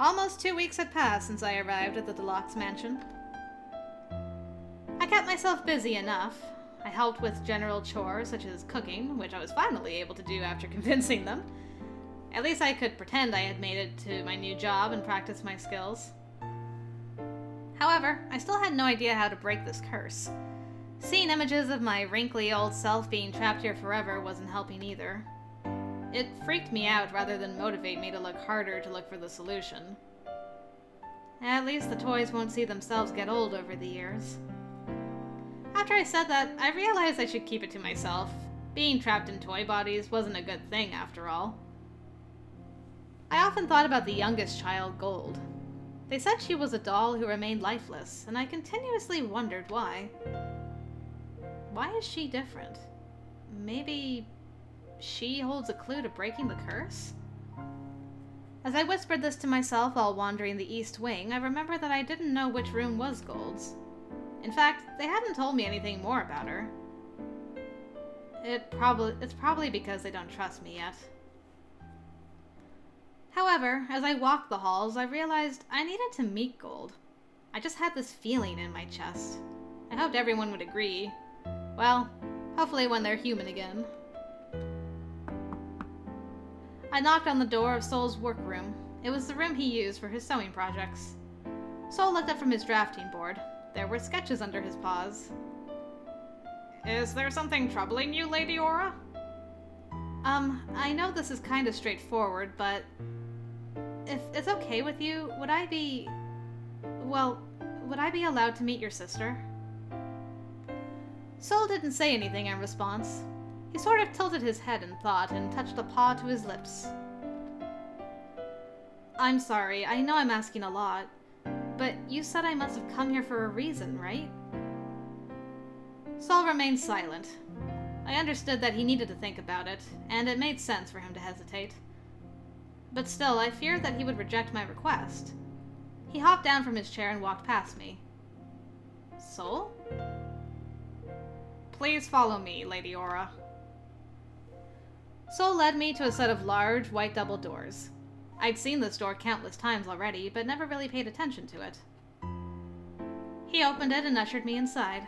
Almost 2 weeks had passed since I arrived at the Deluxe mansion. I kept myself busy enough. I helped with general chores such as cooking, which I was finally able to do after convincing them. At least I could pretend I had made it to my new job and practice my skills. However, I still had no idea how to break this curse. Seeing images of my wrinkly old self being trapped here forever wasn't helping either. It freaked me out rather than motivate me to look harder to look for the solution. At least the toys won't see themselves get old over the years. After I said that, I realized I should keep it to myself. Being trapped in toy bodies wasn't a good thing, after all. I often thought about the youngest child, Gold. They said she was a doll who remained lifeless, and I continuously wondered why. Why is she different? Maybe she holds a clue to breaking the curse? As I whispered this to myself while wandering the East Wing, I remembered that I didn't know which room was Gold's. In fact, they hadn't told me anything more about her. It's probably because they don't trust me yet. However, as I walked the halls, I realized I needed to meet Gold. I just had this feeling in my chest. I hoped everyone would agree. Well, hopefully when they're human again. I knocked on the door of Soul's workroom. It was the room he used for his sewing projects. Soul looked up from his drafting board. There were sketches under his paws. Is there something troubling you, Lady Aura? I know this is kind of straightforward, but if it's okay with you, would I be allowed to meet your sister? Soul didn't say anything in response. He sort of tilted his head in thought and touched a paw to his lips. I'm sorry, I know I'm asking a lot, but you said I must have come here for a reason, right? Soul remained silent. I understood that he needed to think about it, and it made sense for him to hesitate. But still, I feared that he would reject my request. He hopped down from his chair and walked past me. Soul? Please follow me, Lady Aura. Soul led me to a set of large, white double doors. I'd seen this door countless times already, but never really paid attention to it. He opened it and ushered me inside.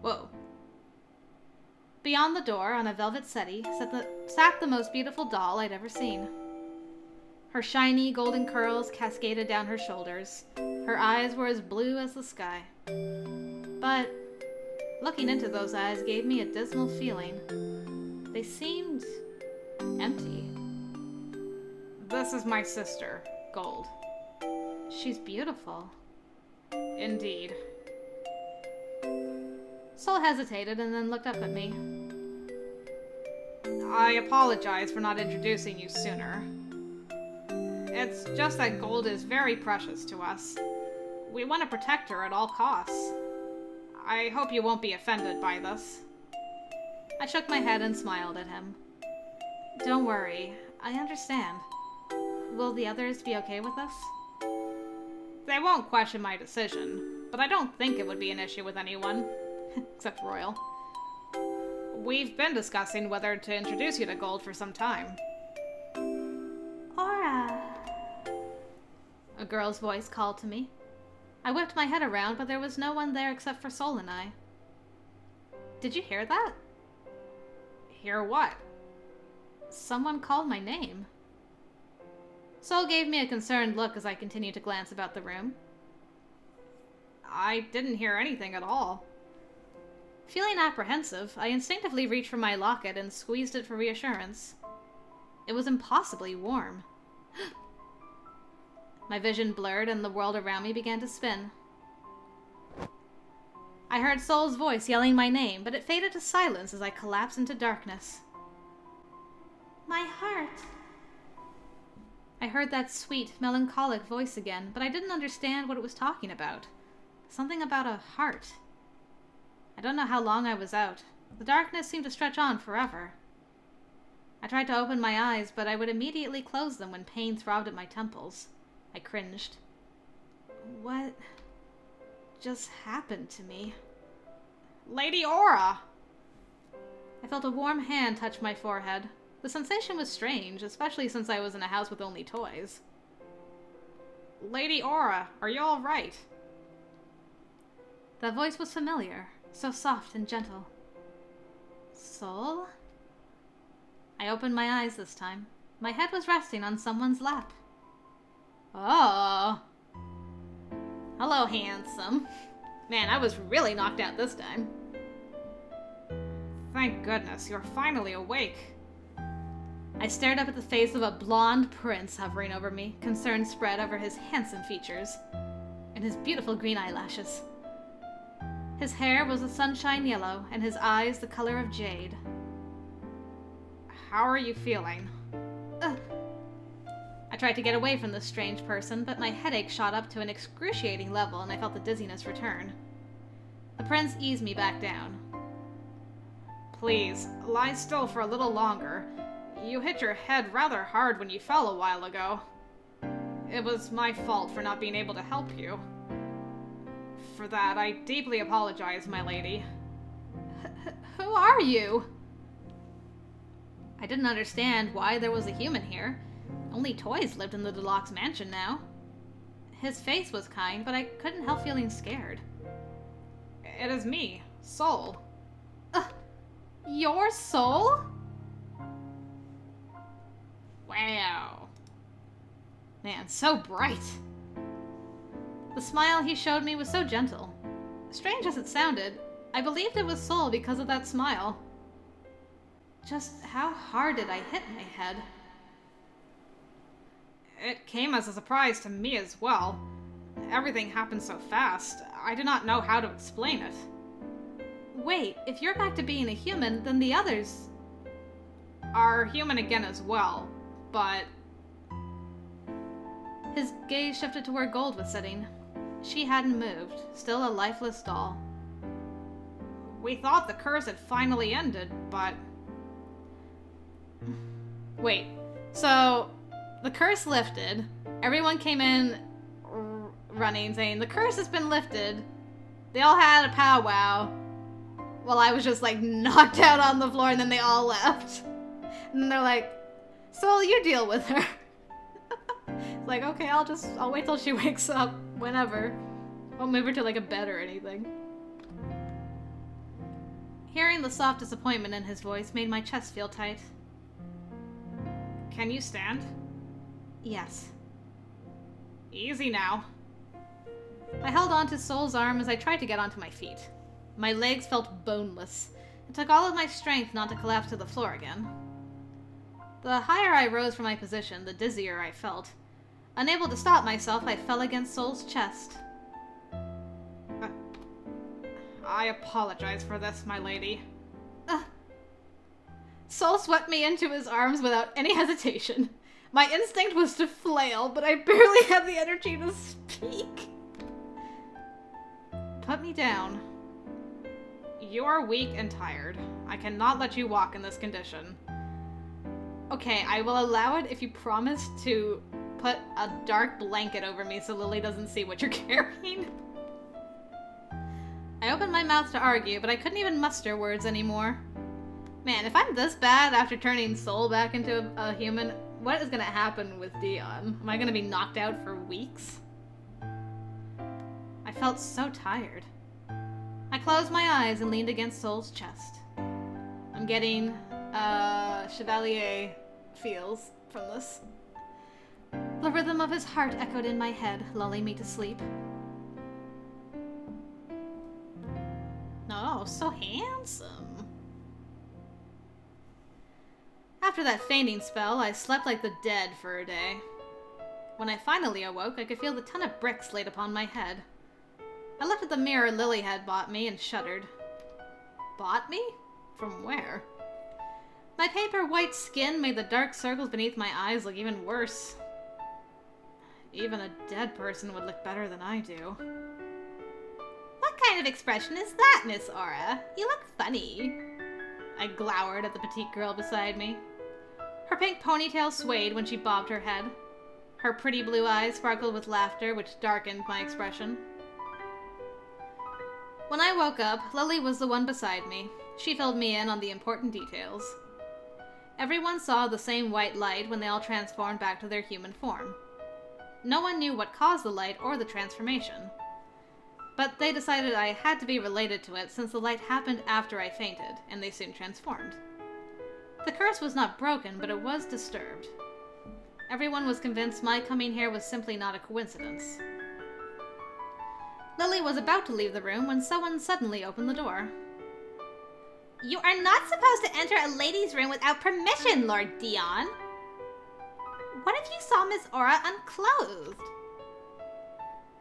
Whoa. Beyond the door, on a velvet settee, sat the most beautiful doll I'd ever seen. Her shiny, golden curls cascaded down her shoulders. Her eyes were as blue as the sky. But looking into those eyes gave me a dismal feeling. They seemed empty. This is my sister, Gold. She's beautiful. Indeed. Soul hesitated and then looked up at me. I apologize for not introducing you sooner. It's just that Gold is very precious to us. We want to protect her at all costs. I hope you won't be offended by this. I shook my head and smiled at him. Don't worry, I understand. Will the others be okay with this? They won't question my decision, but I don't think it would be an issue with anyone. Except Royal. We've been discussing whether to introduce you to Gold for some time. Aura! A girl's voice called to me. I whipped my head around, but there was no one there except for Soul and I. Did you hear that? Hear what? Someone called my name. Soul gave me a concerned look as I continued to glance about the room. I didn't hear anything at all. Feeling apprehensive, I instinctively reached for my locket and squeezed it for reassurance. It was impossibly warm. My vision blurred and the world around me began to spin. I heard Soul's voice yelling my name, but it faded to silence as I collapsed into darkness. My heart. I heard that sweet, melancholic voice again, but I didn't understand what it was talking about. Something about a heart. I don't know how long I was out. The darkness seemed to stretch on forever. I tried to open my eyes, but I would immediately close them when pain throbbed at my temples. I cringed. What just happened to me? Lady Aura! I felt a warm hand touch my forehead. The sensation was strange, especially since I was in a house with only toys. Lady Aura, are you all right? That voice was familiar, so soft and gentle. Soul? I opened my eyes this time. My head was resting on someone's lap. Oh. Hello, handsome. Man, I was really knocked out this time. Thank goodness, you're finally awake. I stared up at the face of a blonde prince hovering over me, concern spread over his handsome features, and his beautiful green eyelashes. His hair was a sunshine yellow, and his eyes the color of jade. How are you feeling? I tried to get away from this strange person, but my headache shot up to an excruciating level, and I felt the dizziness return. The prince eased me back down. Please, lie still for a little longer. You hit your head rather hard when you fell a while ago. It was my fault for not being able to help you. For that, I deeply apologize, my lady. Who are you? I didn't understand why there was a human here. Only toys lived in the deluxe mansion now. His face was kind, but I couldn't help feeling scared. It is me, Soul. Your Soul? Wow. Man, so bright. The smile he showed me was so gentle. Strange as it sounded, I believed it was Soul because of that smile. Just how hard did I hit my head? It came as a surprise to me as well. Everything happened so fast, I did not know how to explain it. Wait, if you're back to being a human, then the others are human again as well, but... His gaze shifted to where Gold was sitting. She hadn't moved, still a lifeless doll. We thought the curse had finally ended, but... Wait, so the curse lifted, everyone came in running saying, the curse has been lifted. They all had a powwow. While I was just like knocked out on the floor, and then they all left. And then they're like, Soul, you deal with her. It's like, okay, I'll wait till she wakes up whenever. Won't move her to like a bed or anything. Hearing the soft disappointment in his voice made my chest feel tight. Can you stand? Yes. Easy now. I held onto Soul's arm as I tried to get onto my feet. My legs felt boneless. It took all of my strength not to collapse to the floor again. The higher I rose from my position, the dizzier I felt. Unable to stop myself, I fell against Soul's chest. I apologize for this, my lady. Soul swept me into his arms without any hesitation. My instinct was to flail, but I barely had the energy to speak. Put me down. You are weak and tired. I cannot let you walk in this condition. Okay, I will allow it if you promise to put a dark blanket over me so Lillie doesn't see what you're carrying. I opened my mouth to argue, but I couldn't even muster words anymore. Man, if I'm this bad after turning Soul back into a human, what is gonna happen with Deon? Am I gonna be knocked out for weeks? I felt so tired. I closed my eyes and leaned against Soul's chest. I'm getting, Chevalier feels from this. The rhythm of his heart echoed in my head, lulling me to sleep. Oh, so handsome. After that fainting spell, I slept like the dead for a day. When I finally awoke, I could feel the ton of bricks laid upon my head. I looked at the mirror Lillie had bought me and shuddered. Bought me? From where? My paper white skin made the dark circles beneath my eyes look even worse. Even a dead person would look better than I do. What kind of expression is that, Miss Aura? You look funny. I glowered at the petite girl beside me. Her pink ponytail swayed when she bobbed her head. Her pretty blue eyes sparkled with laughter, which darkened my expression. When I woke up, Lillie was the one beside me. She filled me in on the important details. Everyone saw the same white light when they all transformed back to their human form. No one knew what caused the light or the transformation. But they decided I had to be related to it since the light happened after I fainted, and they soon transformed. The curse was not broken, but it was disturbed. Everyone was convinced my coming here was simply not a coincidence. Lillie was about to leave the room when someone suddenly opened the door. You are not supposed to enter a lady's room without permission, Lord Deon. What if you saw Miss Aura unclothed?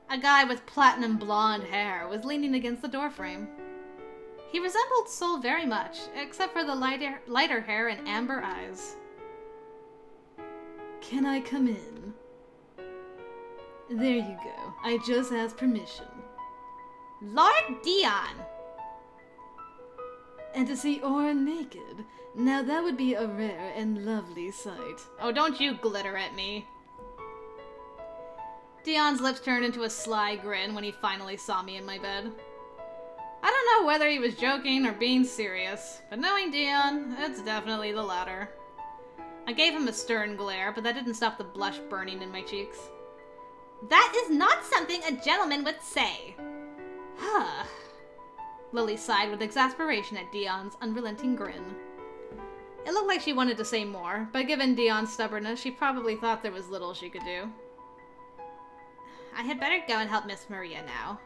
A guy with platinum blonde hair was leaning against the doorframe. He resembled Sol very much, except for the lighter hair and amber eyes. Can I come in? There you go. I just asked permission. Lord Deon! And to see Aura naked, now that would be a rare and lovely sight. Oh, don't you glitter at me. Deon's lips turned into a sly grin when he finally saw me in my bed. I don't know whether he was joking or being serious, but knowing Deon, it's definitely the latter. I gave him a stern glare, but that didn't stop the blush burning in my cheeks. That is not something a gentleman would say. Huh. Lillie sighed with exasperation at Deon's unrelenting grin. It looked like she wanted to say more, but given Deon's stubbornness, she probably thought there was little she could do. I had better go and help Miss Maria now.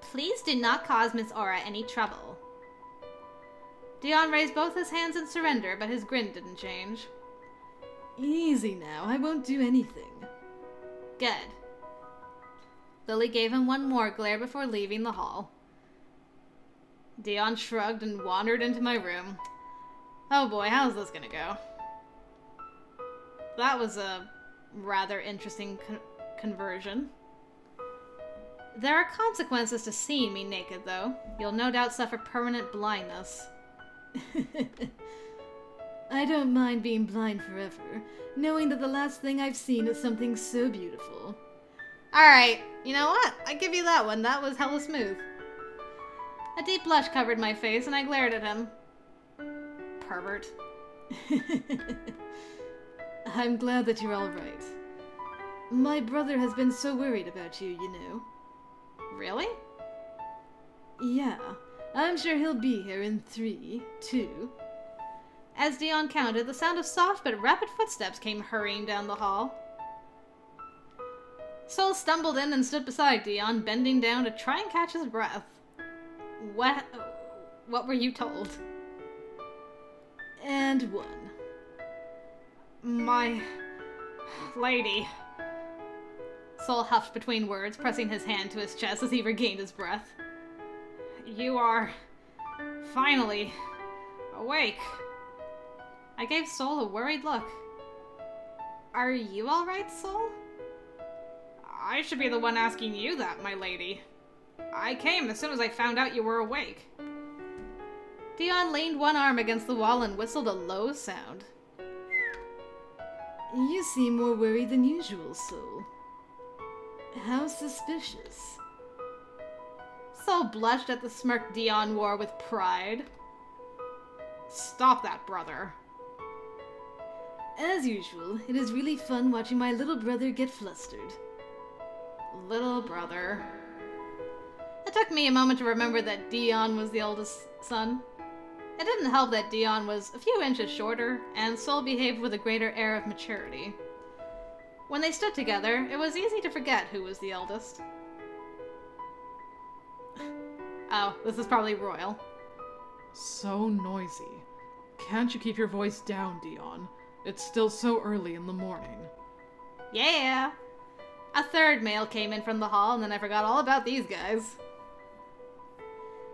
Please do not cause Miss Aura any trouble. Deon raised both his hands in surrender, but his grin didn't change. Easy now, I won't do anything. Good. Lillie gave him one more glare before leaving the hall. Deon shrugged and wandered into my room. Oh boy, how's this gonna go? That was a rather interesting conversion. There are consequences to seeing me naked, though. You'll no doubt suffer permanent blindness. I don't mind being blind forever, knowing that the last thing I've seen is something so beautiful. Alright, you know what? I give you that one. That was hella smooth. A deep blush covered my face, and I glared at him. Pervert. I'm glad that you're alright. My brother has been so worried about you, you know. Really? Yeah. I'm sure he'll be here in 3, 2... As Deon counted, the sound of soft but rapid footsteps came hurrying down the hall. Sol stumbled in and stood beside Deon, bending down to try and catch his breath. What were you told? And 1. My lady. Sol huffed between words, pressing his hand to his chest as he regained his breath. You are finally awake. I gave Sol a worried look. Are you alright, Sol? I should be the one asking you that, my lady. I came as soon as I found out you were awake. Deon leaned one arm against the wall and whistled a low sound. You seem more worried than usual, Sol. How suspicious. Sol blushed at the smirk Deon wore with pride. Stop that, brother. As usual, it is really fun watching my little brother get flustered. Little brother. It took me a moment to remember that Deon was the oldest son. It didn't help that Deon was a few inches shorter, and Sol behaved with a greater air of maturity. When they stood together, it was easy to forget who was the eldest. Oh, this is probably Royal. So noisy. Can't you keep your voice down, Deon? It's still so early in the morning. Yeah! A third male came in from the hall, and then I forgot all about these guys.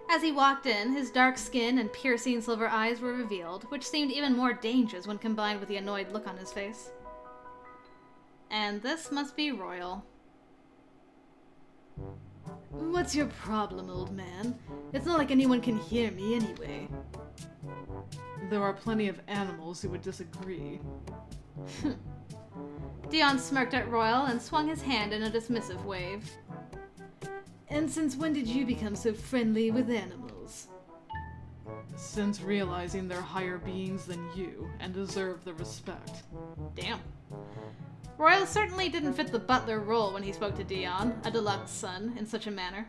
As he walked in, his dark skin and piercing silver eyes were revealed, which seemed even more dangerous when combined with the annoyed look on his face. And this must be Royal. What's your problem, old man? It's not like anyone can hear me anyway. There are plenty of animals who would disagree. Deon smirked at Royal and swung his hand in a dismissive wave. And since when did you become so friendly with animals? Since realizing they're higher beings than you and deserve the respect. Damn. Royal certainly didn't fit the butler role when he spoke to Deon, a deluxe son, in such a manner.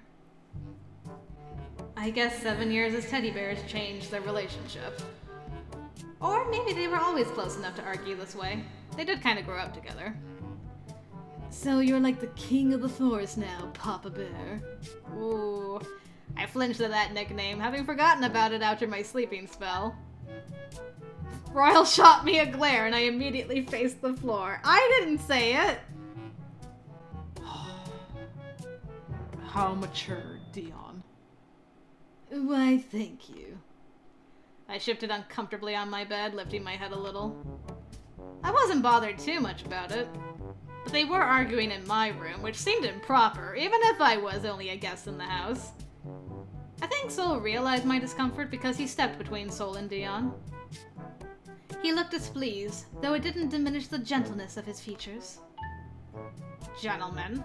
I guess 7 years as teddy bears changed their relationship. Or maybe they were always close enough to argue this way. They did kind of grow up together. So you're like the king of the forest now, Papa Bear. Ooh, I flinched at that nickname, having forgotten about it after my sleeping spell. Royal shot me a glare and I immediately faced the floor. I didn't say it! How mature, Deon. Why, thank you. I shifted uncomfortably on my bed, lifting my head a little. I wasn't bothered too much about it. But they were arguing in my room, which seemed improper, even if I was only a guest in the house. I think Sol realized my discomfort because he stepped between Sol and Deon. He looked displeased, though it didn't diminish the gentleness of his features. Gentlemen,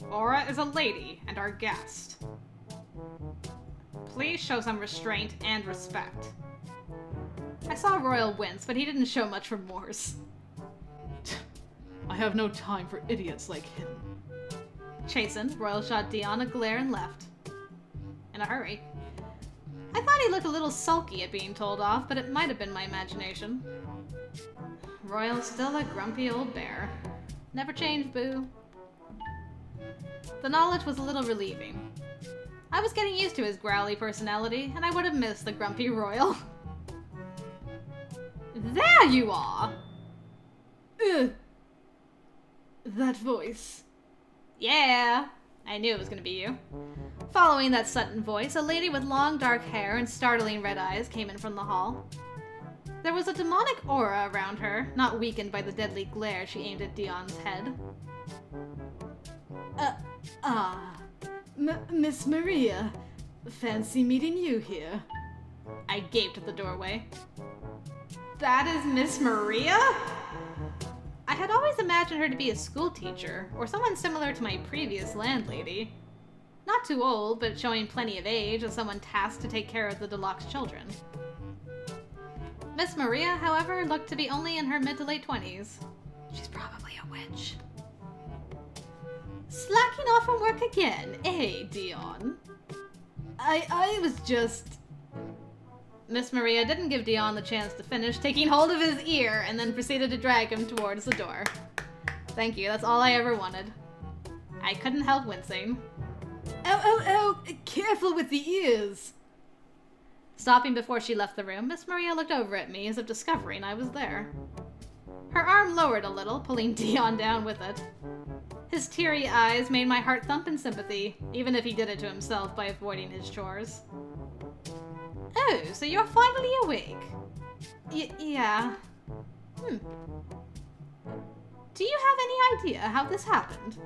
Aura is a lady and our guest. Please show some restraint and respect. I saw Royal wince, but he didn't show much remorse. I have no time for idiots like him. Chastened, Royal shot Deon a glare and left. In a hurry. I thought he looked a little sulky at being told off, but it might have been my imagination. Royal's still a grumpy old bear. Never changed, boo. The knowledge was a little relieving. I was getting used to his growly personality, and I would have missed the grumpy Royal. There you are! Ugh. That voice. Yeah, I knew it was gonna be you. Following that Sutton voice, a lady with long dark hair and startling red eyes came in from the hall. There was a demonic aura around her, not weakened by the deadly glare she aimed at Deon's head. Miss Maria. Fancy meeting you here. I gaped at the doorway. That is Miss Maria? I had always imagined her to be a school teacher, or someone similar to my previous landlady. Not too old, but showing plenty of age as someone tasked to take care of the deluxe children. Miss Maria, however, looked to be only in her mid to late 20s. She's probably a witch. Slacking off from work again, eh, Deon? I was just... Miss Maria didn't give Deon the chance to finish, taking hold of his ear and then proceeded to drag him towards the door. Thank you, that's all I ever wanted. I couldn't help wincing. Ow, careful with the ears. Stopping before she left the room, Miss Maria looked over at me as if discovering I was there. Her arm lowered a little, pulling Deon down with it. His teary eyes made my heart thump in sympathy, even if he did it to himself by avoiding his chores. Oh, so you're finally awake? Yeah. Do you have any idea how this happened?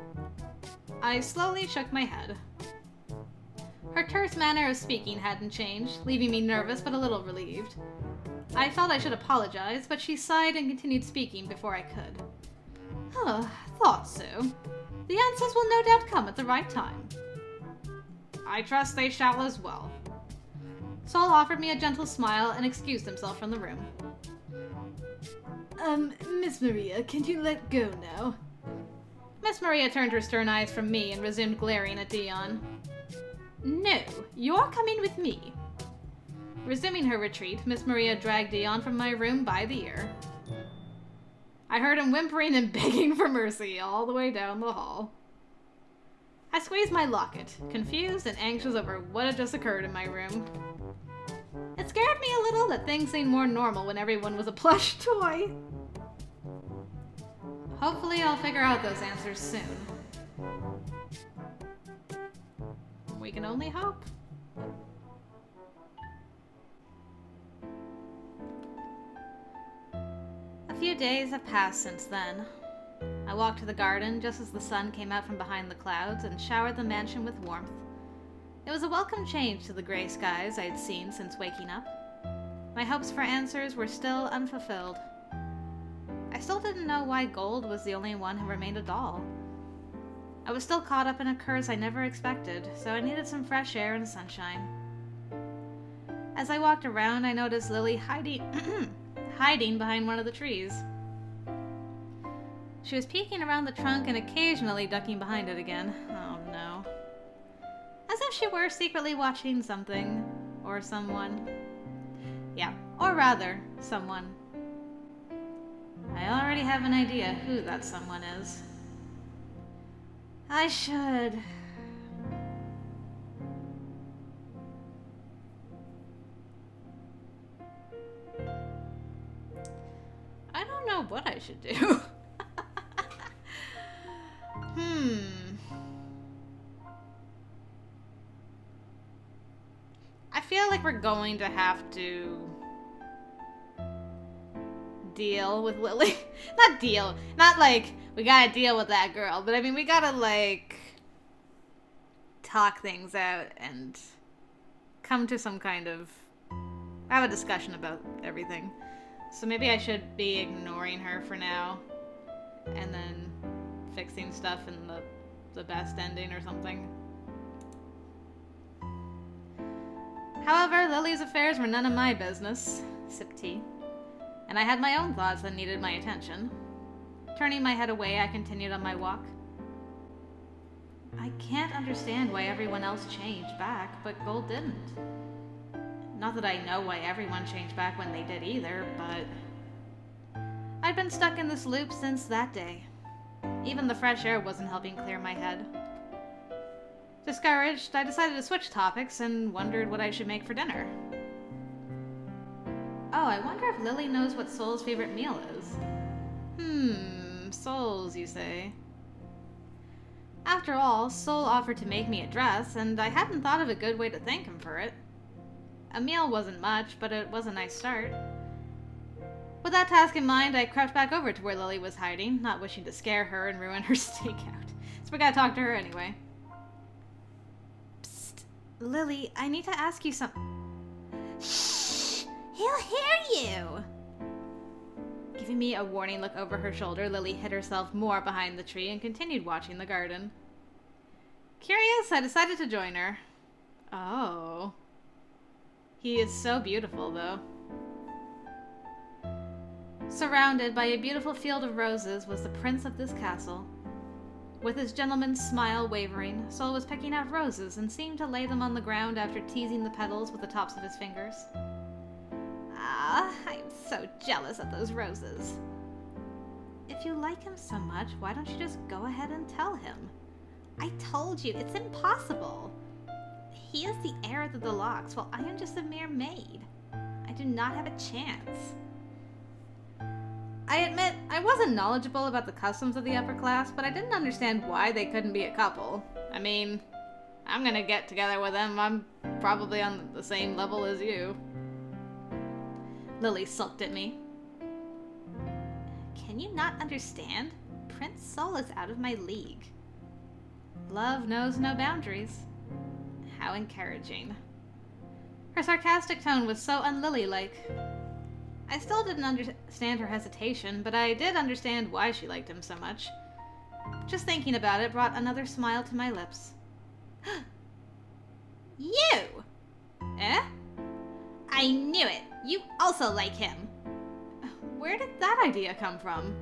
I slowly shook my head. Her terse manner of speaking hadn't changed, leaving me nervous but a little relieved. I felt I should apologize, but she sighed and continued speaking before I could. Thought so. The answers will no doubt come at the right time. I trust they shall as well. Sol offered me a gentle smile and excused himself from the room. Miss Maria, can you let go now? Miss Maria turned her stern eyes from me and resumed glaring at Deon. No, you're coming with me. Resuming her retreat, Miss Maria dragged Deon from my room by the ear. I heard him whimpering and begging for mercy all the way down the hall. I squeezed my locket, confused and anxious over what had just occurred in my room. It scared me a little that things seemed more normal when everyone was a plush toy. Hopefully I'll figure out those answers soon. We can only hope. A few days have passed since then. I walked to the garden just as the sun came out from behind the clouds and showered the mansion with warmth. It was a welcome change to the gray skies I had seen since waking up. My hopes for answers were still unfulfilled. I still didn't know why Gold was the only one who remained a doll. I was still caught up in a curse I never expected, so I needed some fresh air and sunshine. As I walked around, I noticed Lillie hiding behind one of the trees. She was peeking around the trunk and occasionally ducking behind it again. Oh no. As if she were secretly watching something. Or someone. Yeah, or rather, someone. I already have an idea who that someone is. I should... I don't know what I should do. I feel like we're going to have to deal with Lillie. Not deal. Not like we gotta deal with that girl, but I mean we gotta like talk things out and come to some kind of have a discussion about everything. So maybe I should be ignoring her for now and then fixing stuff in the best ending or something. However, Lily's affairs were none of my business. Sip tea. And I had my own thoughts that needed my attention. Turning my head away, I continued on my walk. I can't understand why everyone else changed back, but Gold didn't. Not that I know why everyone changed back when they did either, but... I'd been stuck in this loop since that day. Even the fresh air wasn't helping clear my head. Discouraged, I decided to switch topics and wondered what I should make for dinner. Oh, I wonder if Lillie knows what Soul's favorite meal is. Soul's, you say? After all, Soul offered to make me a dress, and I hadn't thought of a good way to thank him for it. A meal wasn't much, but it was a nice start. With that task in mind, I crept back over to where Lillie was hiding, not wishing to scare her and ruin her stakeout. So we gotta talk to her anyway. Psst, Lillie, I need to ask you something. Shh! He'll hear you! Giving me a warning look over her shoulder, Lillie hid herself more behind the tree and continued watching the garden. Curious, I decided to join her. Oh. He is so beautiful, though. Surrounded by a beautiful field of roses was the prince of this castle. With his gentleman's smile wavering, Soul was picking out roses and seemed to lay them on the ground after teasing the petals with the tops of his fingers. Ah, I'm so jealous of those roses. If you like him so much, why don't you just go ahead and tell him? I told you, it's impossible. He is the heir to the locks, while I am just a mere maid. I do not have a chance. I admit, I wasn't knowledgeable about the customs of the upper class, but I didn't understand why they couldn't be a couple. I mean, I'm gonna get together with them. I'm probably on the same level as you. Lillie sulked at me. Can you not understand? Prince Soul is out of my league. Love knows no boundaries. How encouraging. Her sarcastic tone was so un-Lillie-like. I still didn't understand her hesitation, but I did understand why she liked him so much. Just thinking about it brought another smile to my lips. You! Eh? I knew it! You also like him! Where did that idea come from?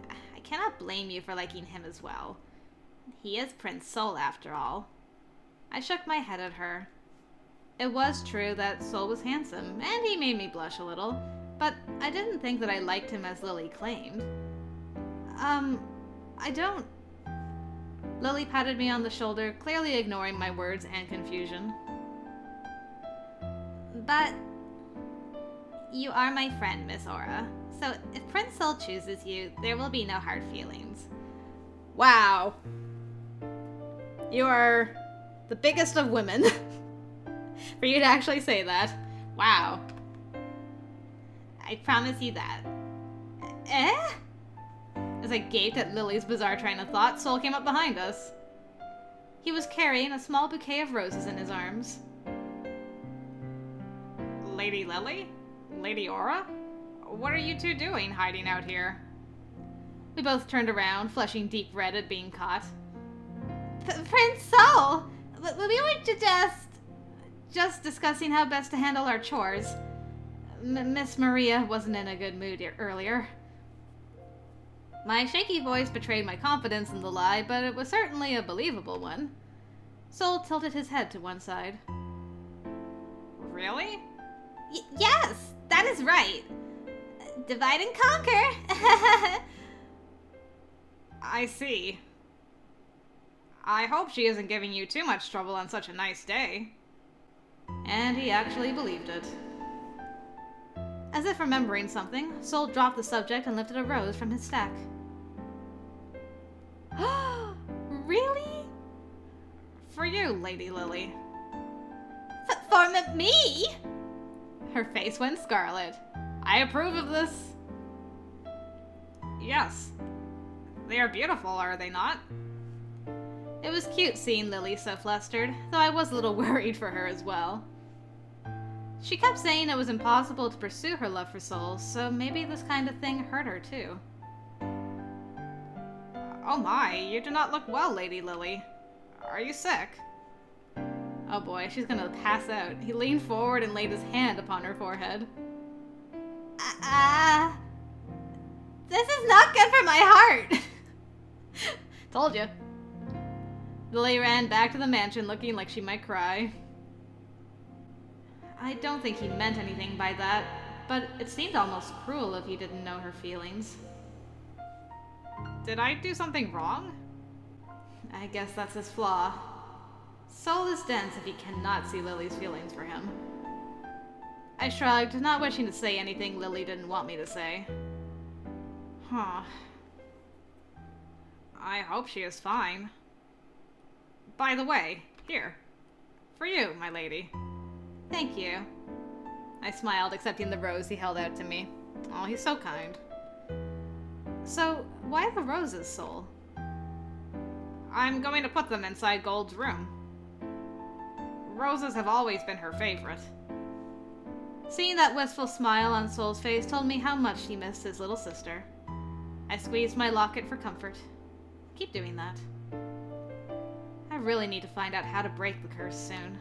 I cannot blame you for liking him as well. He is Prince Soul, after all. I shook my head at her. It was true that Soul was handsome, and he made me blush a little, but I didn't think that I liked him as Lillie claimed. I don't... Lillie patted me on the shoulder, clearly ignoring my words and confusion. But... you are my friend, Miss Aura, so if Prince Soul chooses you, there will be no hard feelings. Wow. You are the biggest of women. For you to actually say that. Wow. I promise you that. Eh? As I gaped at Lillie's bizarre train of thought, Soul came up behind us. He was carrying a small bouquet of roses in his arms. Lady Lillie? Lady Aura? What are you two doing hiding out here? We both turned around, flushing deep red at being caught. Prince Soul! We were just discussing how best to handle our chores. Miss Maria wasn't in a good mood earlier. My shaky voice betrayed my confidence in the lie, but it was certainly a believable one. Sol tilted his head to one side. Really? Yes, that is right. Divide and conquer. I see. I hope she isn't giving you too much trouble on such a nice day. And he actually believed it. As if remembering something, Sol dropped the subject and lifted a rose from his stack. Really? For you, Lady Lillie. For me? Her face went scarlet. I approve of this. Yes. They are beautiful, are they not? It was cute seeing Lillie so flustered, though I was a little worried for her as well. She kept saying it was impossible to pursue her love for Sol, so maybe this kind of thing hurt her too. Oh my, you do not look well, Lady Lillie. Are you sick? Oh boy, she's gonna pass out. He leaned forward and laid his hand upon her forehead. This is not good for my heart! Told you. Lillie ran back to the mansion looking like she might cry. I don't think he meant anything by that, but it seemed almost cruel if he didn't know her feelings. Did I do something wrong? I guess that's his flaw. Sol is dense if he cannot see Lily's feelings for him. I shrugged, not wishing to say anything Lillie didn't want me to say. Huh. I hope she is fine. By the way, here. For you, my lady. Thank you. I smiled, accepting the rose he held out to me. Oh, he's so kind. So, why the roses, Sol? I'm going to put them inside Gold's room. Roses have always been her favorite. Seeing that wistful smile on Sol's face told me how much he missed his little sister. I squeezed my locket for comfort. Keep doing that. I really need to find out how to break the curse soon.